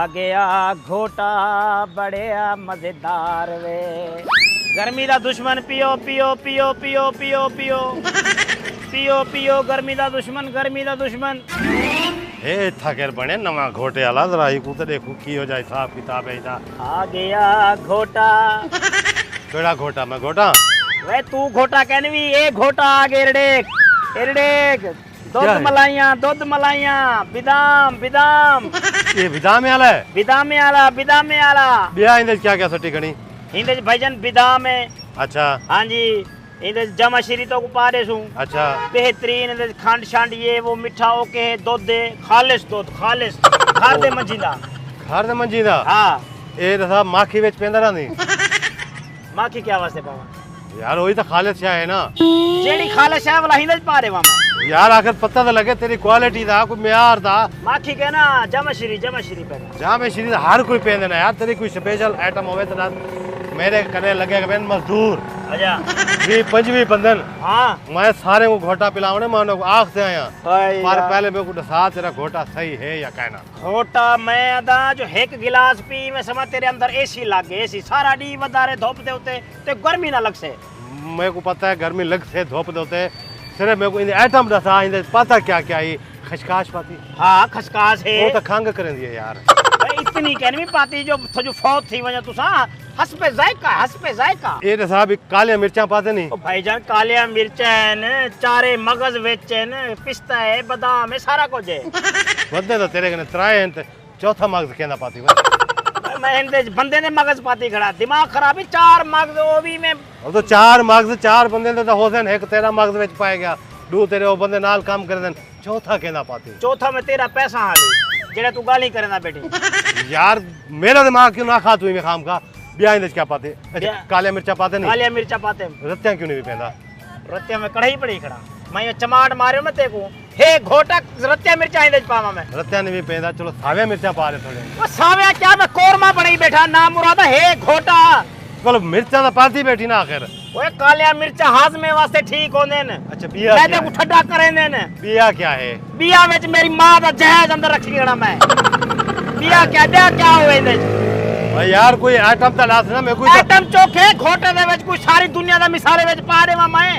आ गया घोटा बड़िया मजेदार वे गर्मी दा दुश्मन पियो पियो पियो पियो पियो पियो पियो पियो गर्मी दा दुश्मन ए थकेर बने नवा घोटे वाला जरा ही को देखो की हो जाए हिसाब किताब है इधर आ गया घोटा केड़ा घोटा मैं घोटा वे तू घोटा कहनवी ए घोटा आ गए एरडेक दूध मलाइयां बिदाम ये विदाम में आला है बिदामे आला बिया इंदे क्या क्या सटी गणी इंदे भजन बिदाम है अच्छा हाँ जी इंदे जमा श्री तो पारे सू अच्छा बेहतरीन इंदे खंड शंड ये वो मिठा ओके दूध दे खालिस घर दे मंजीदा घर दे मंजीदा हाँ ए रसा माखी विच पेंदा रहंदी माखी क्या वास्ते पावा यार वही तो खालिस है ना जेड़ी खालिस है वाला हिंदे पा रे मैं यार आखिर पता तो लगे तेरी क्वालिटी दा कोई म्यार दा माखी के ना जमा श्री पे जहां में श्री हर कोई पेंदे ना यार तेरी कोई स्पेशल आइटम होवे तो ना मेरे कने लगेगा मैं मजदूर अच्छा 25 बंदन हाँ मैं सारे को घोटा पिलावने मानो आख से आया भाई पर पहले मेरे को दसा तेरा घोटा सही है या कहना घोटा मैं अदा जो एक गिलास पी मैं समझ तेरे अंदर एसी लग गई एसी सारा डी वदारे धूप दे उते ते गर्मी ना लग से मेरे को पता है गर्मी लग से धूप दे उते सिर्फ मेरे को इन आइटम दसा इन पता क्या क्या है खसकाश पाती हाँ खसकास है वो तो खंग कर दिए यार इतनी कहनी पाती जो जो फौत थी वजह तुसा हंस पे जायका ये दसा भी काले मिर्चा पाते नहीं ओ भाईजान कालिया मिर्चा है न चारे मगज विच है न पिस्ता है बादाम है सारा कुछ है बंदे तो तेरे कने त्राए हैं ते चौथा मगज कहना पाती मैं इंदे बंदे ने मगज पाती खड़ा दिमाग खराब है चार मगज ओ भी में अब तो चार मगज चार बंदे ने तो होसन एक तेरा मगज विच पाए गया दो तेरे वो बंदे नाल काम कर देन चौथा कहना पाती चौथा में तेरा पैसा हाली जेड़ा तू गाली करना बेटी यार मेरा दिमाग क्यों ना खा तू में खाम का ब्याह इंदे क्या पाते अच्छा काले मिर्चा पाते नहीं कालिया मिर्चा पाते रत्तियां क्यों नहीं पेंदा रत्तिया में कढ़ाई पड़ी खड़ा मैं ये चमाट मारियो ना तेको हे घोटा रत्तिया मिर्चा इंदे पावा मैं रत्तियां नहीं पेंदा चलो सावे मिर्चा पा रहे थोड़े ओ सावे क्या मैं कोरमा बनी बैठा नाम मुरादा हे घोटा चलो मिर्चा तो पाती बैठी ना आखिर ओए कालिया मिर्चा हाजमे वास्ते ठीक होंदे न अच्छा बिया मैं तेको ठड्डा करेंदे न बिया क्या है बिया विच मेरी मां दा जहेज अंदर रखी खड़ा मैं बिया क्या होए इंदे भाई यार कोई आइटम तो लास ना मैं कोई आइटम चोखे घोटे दे विच कोई सारी दुनिया दा मिसाले विच पा देवा मैं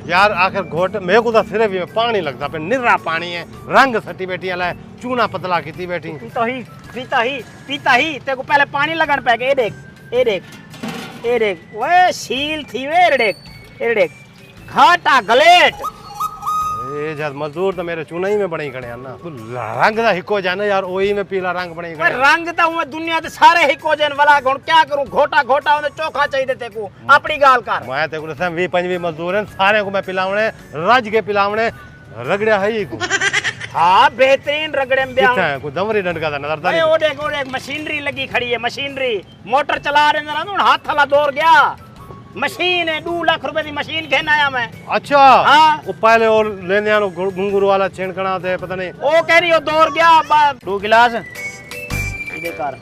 यार आखिर घोट मेरे को तो सिर्फ ही पानी लगता पे निरा पानी है रंग सटी बैठी वाला है चूना पतला की बैठी पीता ही तेको पहले पानी लगन पे ए देख ओए सील थी वे ए देख घाटा गलेट ए जब मजदूर तो मेरे चूना ही में बने खड़े हैं ना तू रंग दा हिको जाने यार ओही में पीला रंग बने खड़े रंग तो मैं दुनिया ते सारे हिको जन वाला गुण क्या करूं घोटा ओने चोखा चाहिए तेको अपनी गाल कर मैं तेको दसा 20-25 मजदूर हैं सारे को मैं पिलावने रज के पिलावने रगड़िया है ही को हां बेहतरीन रगड़े में ब्याह है कोई दमरी डंडका दा नजर अरे ओ देख मशीनरी लगी खड़ी है मशीनरी मोटर चला रहे ना हाथ थला दौड़ गया मशीन है 2 लाख रुपए की मशीन घेन आया मैं अच्छा हाँ वो पहले और लेने आनो घुंगरू वाला छेड़कना थे पता नहीं ओ कह रही हो दौड़ गया 2 गिलास इधर कर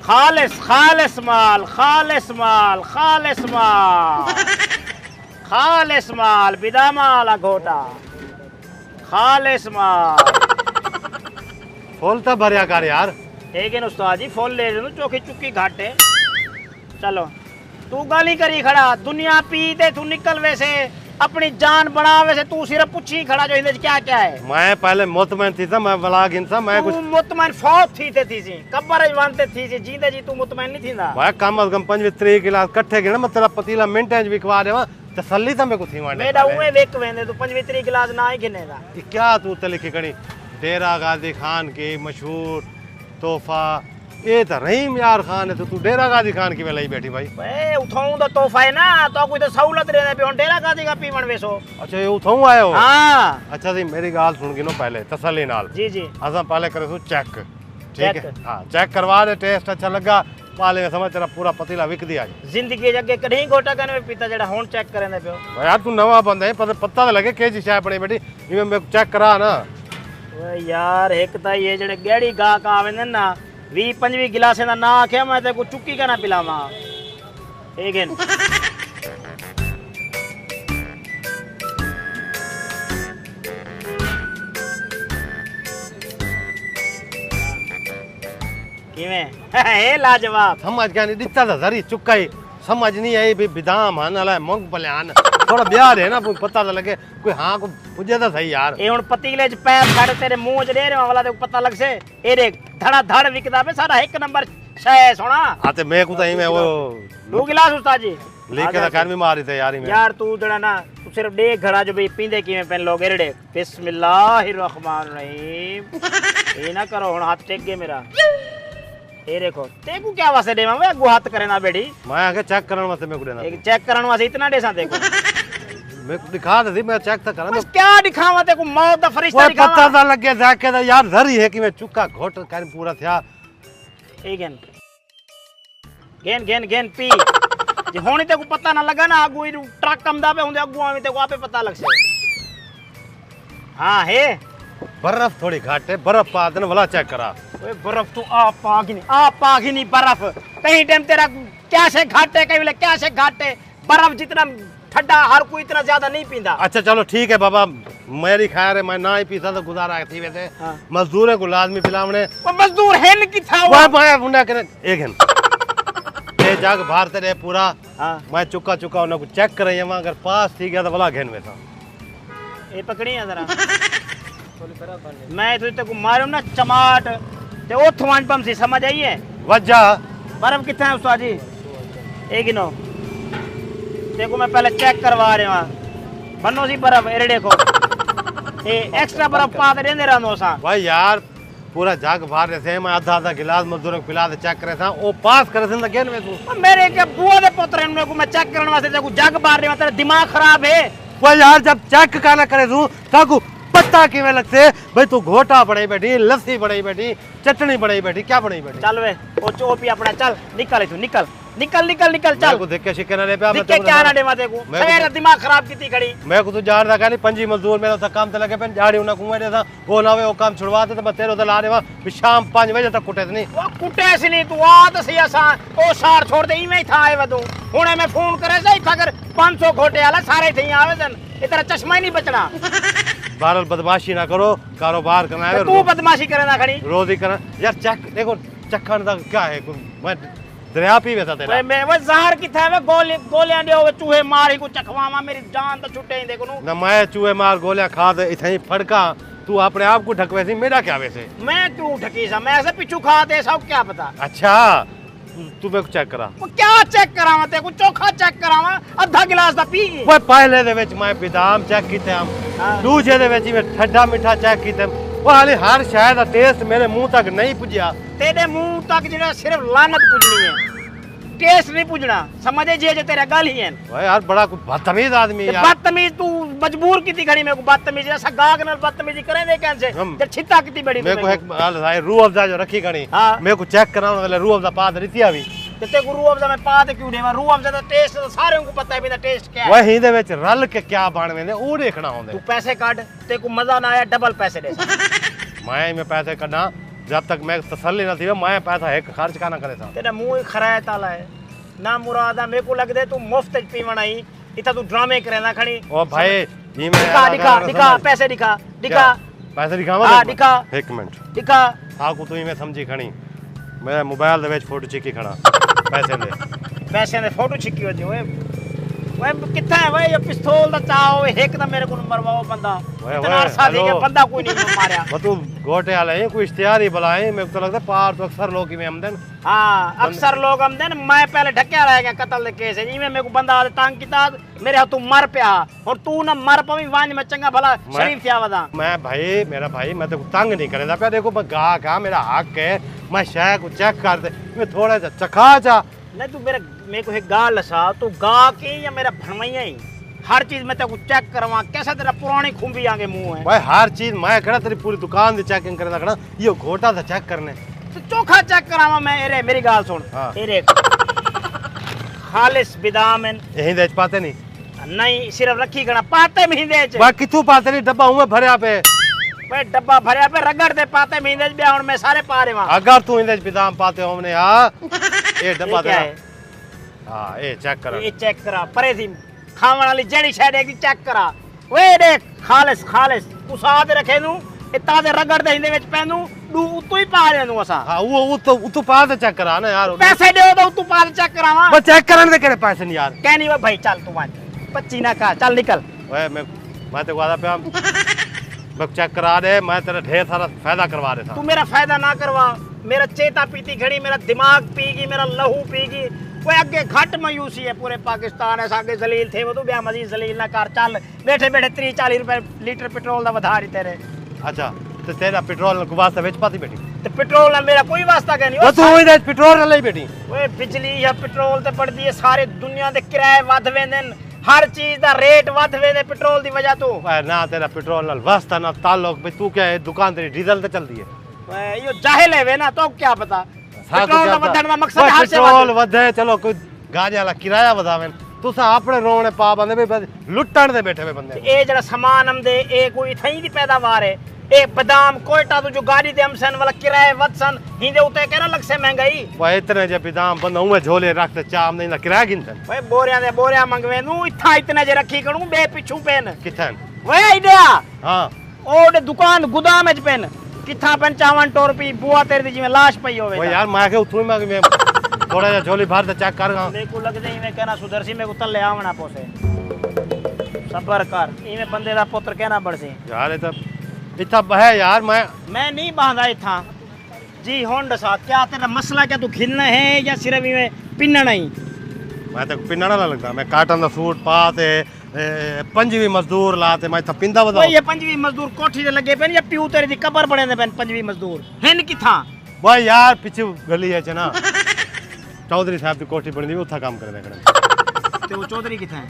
खालिस माल बिदामा वाला घोटा खालिस माल फूल तो भरिया कर यार ठीक है उस्ताद जी फूल ले लो चौकी चुक्की घाटे चलो तू गाली करी खड़ा दुनिया पी दे तू निकल वैसे अपनी जान बना वैसे तू सिर्फ पूछी खड़ा जो इंदे क्या क्या है मैं पहले मुतमैन थी था मैं बला गिनसा मैं कुछ मुतमैन फौत थी कब्बर जवानते थी सी जींदे जी तू मुतमैन नहीं थींदा मैं कम अज कम 25-30 गिलास इकट्ठे गिना मैं तेरा पतीला मिनटां च विकवा देवा तसल्ली तो मेरे को थी वांडे मेरा उए वेक वेंदे तू 25-30 गिलास ना ही गिनेगा क्या तू ते लिखी कणी डेरा गाजी खान की मशहूर तोहफा ये तो रहीम यार खान है तो तू डेरा गाजी खान की वेलाई बैठी भाई बे उठाऊं तो तोहफा है ना तो कोई तो सहूलत रहने पे डेरा गाजी का पीवण वेसो अच्छा ये उठाऊं आए हो हां अच्छा जी मेरी गाल सुन गिनो पहले तसल्ली नाल जी असा पहले करे सो चेक ठीक है हां चेक करवा दे टेस्ट अच्छा लगा पाले में समझ तेरा पूरा पतीला विक दिया जिंदगी जगे कहीं घोटा कने में पीता जेड़ा हुन चेक करेंदे पियो यार तू नवा बंदा है पता तो लगे के जी चाय बनी बैठी इमे मैं चेक करा ना ओए यार एक ता ये जेड़े गेड़ी गा का आवेंदे ना 20-25 गिलासे दा ना आख्या मैं ते को चुक्की का ना पिलावा ठीक है किवें ए लाजवाब समझ गया नहीं दिता था जरी चुका ही समझ नहीं आई भी बिदाम हन अला मूंगफली हन थोड़ा ब्याह है ना कोई पता तो लगे कोई हाँ को पुजे तो सही यार ए हुन पतीले च पैर खड़ तेरे मुंह च ले रहे वाला ते पता लग से ए देख धड़ा धड़ विकदा पे सारा एक नंबर छे सोना आते मैं को तो मैं वो 2 गिलास उस्ताद जी लेके तो कर भी मारी थे यार मैं यार तू जड़ा ना तू सिर्फ देख घड़ा जो भी पींदे किवें पेन लोग एड़े बिस्मिल्लाहिर रहमान रहीम ए ना करो हुन हाथ टेक गए मेरा ए देखो तेकू क्या वास्ते देवा वे अगू हाथ करे ना बेटी मैं आगे चेक करन वास्ते मैं को देना एक चेक करन वास्ते इतना देसा देखो मैं को दिखा दे मैं चेक तो करा बस क्या दिखावा तेकू मौत दा फरिश्ता वो दिखावा पता तो लगे जाके तो यार जरी है कि मैं चुका घोट कर पूरा था ए गेन गेन गेन गेन पी जे होनी तेकू पता ना लगा ना अगू ट्रक कमदा पे हुंदे अगू आवे तेकू आपे पता लग से हां है बर्फ थोड़ी घाट है बर्फ पा देन वाला चेक करा ओए बर्फ तू आ पागी नहीं बर्फ कहीं टाइम तेरा क्या से घाटे कहीं बोले क्या से घाटे बर्फ जितना ठंडा हर कोई इतना ज्यादा नहीं पींदा अच्छा चलो ठीक है बाबा मेरी खैर है मैं ना ही पीता तो गुजारा थी वैसे हाँ। मजदूर है को लाजमी पिलावने वो मजदूर है की था वो वाह मैं मुंडा करे एक है ये जग भारत रे पूरा हां मैं चुका चुका उन्हें को चेक करे वहां अगर पास थी गया तो भला घेन में था ए पकड़ी है जरा मैं तो तेको मारूं ना चमाट ते ओ थवान पम से समझ आई है वजह बर्फ कितना है उस्ताद जी एक गिनो देखो मैं पहले चेक करवा रहे वहां बनो सी बर्फ एरे देखो ए एक्स्ट्रा बर्फ पा दे दे रहा सा भाई यार पूरा जग भर रहे थे मैं आधा आधा गिलास मजदूरों को पिला दे चेक करे था वो पास करे थे घेन में तू मेरे के बुआ दे पुत्र ने को मैं चेक करने वास्ते देखो जग बार रहे तेरा दिमाग खराब है वो यार जब चेक का ना करे तू ताकू पत्ता किवें लगते भाई तू घोटा बनाई बैठी लस्सी बनाई बैठी चटनी बनाई बैठी क्या बनाई बैठी चल वे ओ चोपी अपना चल निकल तू निकल निकल निकल निकल चल मैं को देख के शिकना रे पे देख के क्या ना दे माते को मेरा दिमाग खराब कीती खड़ी मैं को तू जान रहा नहीं पंजी मजदूर मेरा तो काम ते लगे पे झाड़ी उना कुएं दे था वो ना वे वो काम छुड़वा दे तो मैं तेरे उधर ला देवा भी शाम 5 बजे तक कुटे नहीं वो कुटे से नहीं तू आ तो सही आसान ओ सार छोड़ दे इवें था आए वदू हुने मैं फोन करे सही अगर 500 घोटे वाला सारे थे आवेदन इतना चश्मा ही नहीं बचना बारल बदमाशी ना करो कारोबार करना है तू बदमाशी करे ना खड़ी रोज ही करना यार चेक देखो चखन दा क्या है मैं दरिया पी वैसा तेरा मैं वो जहर की था वे गोलियां दे वो चूहे मार ही को चखवावा मेरी जान तो छुटे ही देखो नु ना मैं चूहे मार गोलियां खा दे इथे ही फड़का तू अपने आप को ढकवे सी मेरा क्या वैसे मैं क्यों ढकी सा मैं ऐसे पिछू खा दे सब क्या पता अच्छा तू मेरे को चेक करा वो क्या चेक करावा ते को चोखा चेक करावा आधा गिलास दा पी वो पहले दे विच मैं बादाम चेक कीते हम हाँ। दूजे दे विच मैं ठंडा मिठा चेक कीते वो हाले हर शय दा टेस्ट मेरे मुंह तक नहीं पुजया तेरे मुंह तक जेड़ा सिर्फ लानत पुजनी है टेस्ट नहीं पुजना समझे जे तेरा गल ही है भाई यार बड़ा कोई बदतमीज आदमी यार बदतमीज तू मजबूर की खड़ी मेरे को बदतमीज ऐसा गाग नाल बदतमीजी करे दे कैसे जब छिता कितनी बड़ी मेरे को एक हाल है रूह अफ़ज़ा जो रखी गणी हाँ। मेरे को चेक कराउन वाले रूह अफ़ज़ा पा दे अभी ते को रूह अफ़ज़ा में पा दे क्यों देवा रूह अफ़ज़ा दा टेस्ट तो सारे को पता है भी दा टेस्ट क्या है वही दे विच रल के क्या बन वेंदे ओ देखना होंदे तू पैसे काट ते को मजा ना आया डबल पैसे दे मैं पैसे कढा जब तक मैं तसल्ली ना थी मैं पैसा एक खर्च का ना करे था तेरा मुंह ही खराया ताला है ना मुरादा मेरे को लग दे तू मुफ्त पीवण आई इतना तू ड्रामे करे ना खड़ी ओ भाई जी मैं दिखा दिखा दिखा पैसे दिखा दिखा पैसे दिखावा हां दिखा एक मिनट दिखा हां को तू ही मैं समझी खणी मैं मोबाइल दे विच फोटो चिकी खड़ा पैसे दे फोटो छिकी हो जो ओए कितना है भाई ये पिस्तौल दा चाओ एक दा मेरे को मरवाओ बंदा इतना शादी के बंदा कोई नहीं मारया वो तू गोटे वाले कोई इश्तिहार ही बुलाए मेरे को तो लगता है पार तो अक्सर लोग ही में आमदन हां अक्सर लोग आमदन मैं पहले ढक्या रह गया कत्ल दे केस है इवें मेरे को बंदा तंग कीता मेरे हाथ तू मर पिया और तू ना मर पवी वांज में चंगा भला शरीफ थिया वदा मैं भाई मेरा भाई मैं तो तंग नहीं करेदा पे देखो मैं गा का मेरा हक है मैं शय को चेक कर दे मैं थोड़ा सा चखा जा नहीं तू मेरे को एक गाल लसा तू गा के या मेरा भणवैया ही हर चीज मैं तेको चेक करवा कैसा तेरा पुरानी खुंबी आगे मुंह है भाई हर चीज मैं खड़ा तेरी पूरी दुकान दी चेकिंग करे खड़ा ये घोटा सा चेक करने तो चोखा चेक करावा मैं एरे मेरी गाल सुन हाँ। एरे खालिस बिदाम यही देच पाते नहीं सिर्फ रखी गना पाते महीने च बा किथू पाते नहीं डब्बा हूं मैं भरया पे भाई डब्बा भरया पे रगड़ दे पाते महीने च हुन मैं सारे पा रहे अगर तू इंदे बिदाम पाते हमने हां ये डब्बा दे हां ये चेक कर ये चेक करा परे थी खावन वाली जेड़ी शायद एक चेक करा वे देख खालिस खालिस तू साथ रखे नु इतना दे रगड़ दे इंदे विच पैनू उतो ही पा रहे नु असा। हां वो तो पा दे चेक करा ना यार। पैसे दे तो तू पा चेक करावा। बस चेक करने दे केड़े पैसे नहीं यार। कहनी वे भाई चल तू मान 25 ना का चल निकल। ओए मैं तो वादा पे बस चेक करा दे, मैं तेरा ढेर सारा फायदा करवा देता। तू मेरा फायदा ना करवा, मेरा चेता पीती खड़ी, मेरा दिमाग पीगी, मेरा लहू पीगी। वो अगे घट मायूसी है पूरे पाकिस्तान है सागे जलील थे वो तो ब्याह मजीद जलील ना कर। चल बैठे बैठे 30-40 रुपए लीटर पेट्रोल दा वधा रही तेरे। अच्छा तो तेरा पेट्रोल को वास्ता बेच पाती बेटी? ते पेट्रोल ना मेरा कोई वास्ता के नहीं। वो तू इधर पेट्रोल ले बेटी। ओए बिजली या पेट्रोल ते बढ़दी है, सारे दुनिया दे किराए वध वेंदे न, हर चीज दा रेट वध वेंदे पेट्रोल दी वजह तो। ना तेरा पेट्रोल नाल वास्ता ना ताल्लुक, भाई तू क्या है दुकान तेरी डीजल ते चलदी है। ओए यो जाहिल है वे ना, तो क्या पता पेट्रोल दा वधण दा मकसद हर से पेट्रोल वधे चलो कोई गाड़ी वाला किराया वधावे, तुसा अपने रोने पा बंदे भी लुटण दे बैठे हुए बंदे। ए जड़ा सामान हमदे ए कोई थई दी पैदावार है। ए बादाम कोयटा तो जो गाड़ी दे हमसन वाला किराए वधसन हिंदे उते केना लग से महंगाई। वो इतने जे बादाम बंदा उमे झोले रखते चाम नहीं ना किराया गिनतन। ओए बोरियां दे बोरियां मंगवे नु इथा इतने जे रखी करू बे पिछू पेन किथन। ओए आइडिया हां ओडे दुकान गोदाम च पेन किथा पेन 54 टोरपी बुआ तेरे दी जिवें लाश पई होवे। वो यार मैं के उठू मैं थोड़ा जा झोली भर दे चेक कर गा। मेरे को लग जाई मैं कहना सुधरसी मेरे को तले आवना पोसे। सबर कर इमे बंदे दा पुत्र कहना बड़से यार ये तो इतना है यार। मैं नहीं बांधा इथा जी होंड सा। क्या तेरा मसला क्या तू खिलना है या सिर्फ इमे पिन्ना ही? मैं तो पिन्ना ना लगता, मैं काटन दा सूट पाते पंजवी मजदूर लाते मैं पिंदा बदा। ये पंजवी मजदूर कोठी दे लगे पेन या प्यू तेरी दी कबर बने दे पेन पंजवी मजदूर हेन किथा? भाई यार पीछे गली है ना चौधरी साहब की कोठी बनी दी उथा काम करने ते वो चौधरी किथा है?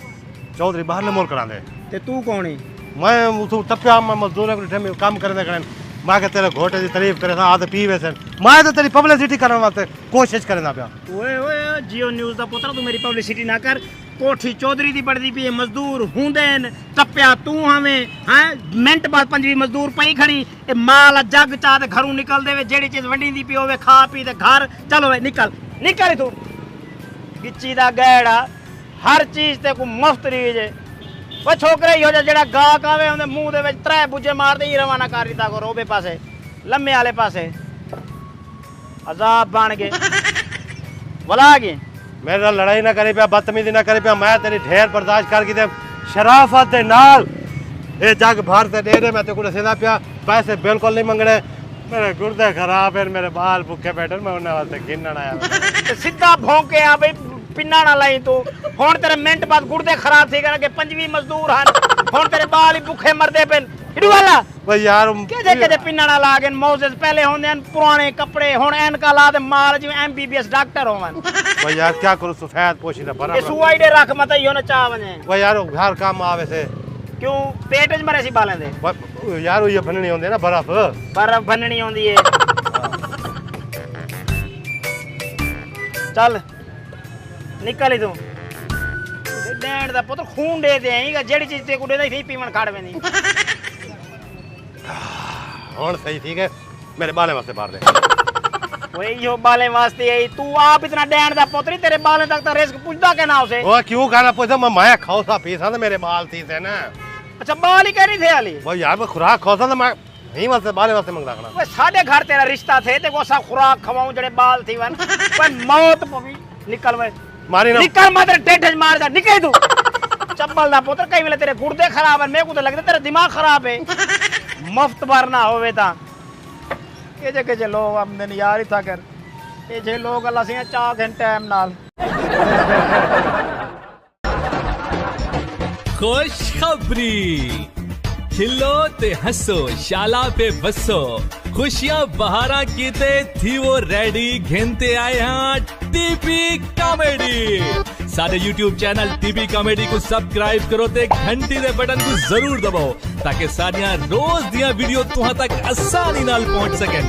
चौधरी बाहर ले मोर करा दे। ते तू कौन है? मैं उठू तपिया मैं मजदूर को ठे काम करने करें मैं के तेरे घोटे दी तारीफ करे आ ते पीवे से मैं तो तेरी पब्लिसिटी करने वास्ते कोशिश करना पिया। ओए ओए जियो न्यूज़ दा पुत्र तू मेरी पब्लिसिटी ना कर। कोठी चौधरी दी बढ़दी पई मजदूर हुंदेन टप्या तू हमें हैं मिनट बाद पंजवी मजदूर पई खड़ी ए माल जग चा ते घरों निकल देवे जेड़ी चीज वंडी पई होवे खा पी ते घर चलो भाई निकल निकल तू गिच्ची दा गैड़ा हर चीज ते को मुफ्त रीज वो छोकरा ही हो जा जेड़ा गाहक आवे उनदे मुंह दे विच त्रै बुजे मार दे ही रवाना कर दिता करो ओबे पासे लम्मे वाले पासे अजाब बन गए वला गए। मेरे लड़ाई ना करे पिया बदतमीजी ना करे पिया मैं तेरी ढेर बर्दाश्त कर के शराफत दे नाल ए जग भर ते दे दे मैं ते को दसेना पिया पैसे बिल्कुल नहीं मंगने। मेरे गुर्दे खराब है मेरे बाल भूखे बैठे मैं उन्हें वास्ते गिनन आया सीधा भौंके आ भाई पिन्ना ना लाई तू हुन तेरे मिनट बाद गुर्दे खराब थी के पंजवी मजदूर हन हुन तेरे बाल ही भूखे मरदे पेन इडू वाला भाई यार के पिन्ना ना ला के मौजेस पहले होंदे पुराने कपड़े हुन एनका ला दे माल जिवें एमबीबीएस डॉक्टर होवन। भाई यार क्या करूं सफेद पोशीदा बराबर ये सुआईडे रख मत यो ना चा वने भाई यार घर काम आवे से क्यों पेट च मरे सी बालें दे यार ये बननी होंदी ना बर्फ बननी होंदी है। चल निकल ही तू डैंड दा पुत्र खून दे दे आईगा जेड़ी चीज ते कुड़े दा ही पीवन खाड़ वेंदी हुन सही ठीक है मेरे बाले वास्ते मार दे। ओए यो बाले वास्ते आई तू आप इतना डैंड दा पुत्र ही तेरे बाले तक ता रिस्क पूछदा के ना उसे ओ क्यों गाना पूछदा मैं माया खाओ सा पीसा ते मेरे बाल थी थे ना। अच्छा बाल ही कह रही थे आली भाई यार मैं खुराक खाओ सा मैं नहीं वास्ते बाले वास्ते मंगदा करना। ओए साडे घर तेरा रिश्ता थे ते को सा खुराक खवाऊं जड़े बाल थी वन ओए मौत पवी निकल वे मारी ना निकल मत टेढ़ मार जा निकल तू चप्पल दा पुत्र कई वेले तेरे गुर्दे खराब है मेरे को तो लगदा तेरा दिमाग खराब है मुफ्त बार ना होवे ता के जे लोग आमदन यार ही था कर ये जे लोग अल्लाह से 4 घंटे टाइम नाल। खुशखबरी खिलो ते हंसो शाला पे बसो खुशियां बहारा कीते थी वो रेडी घेनते आए हैं टीपी कॉमेडी। सारे YouTube चैनल टीपी कॉमेडी को सब्सक्राइब करो ते घंटी दे बटन को जरूर दबाओ ताकि सारियां रोज दियां वीडियो तुहां तक आसानी नाल पहुंच सकन।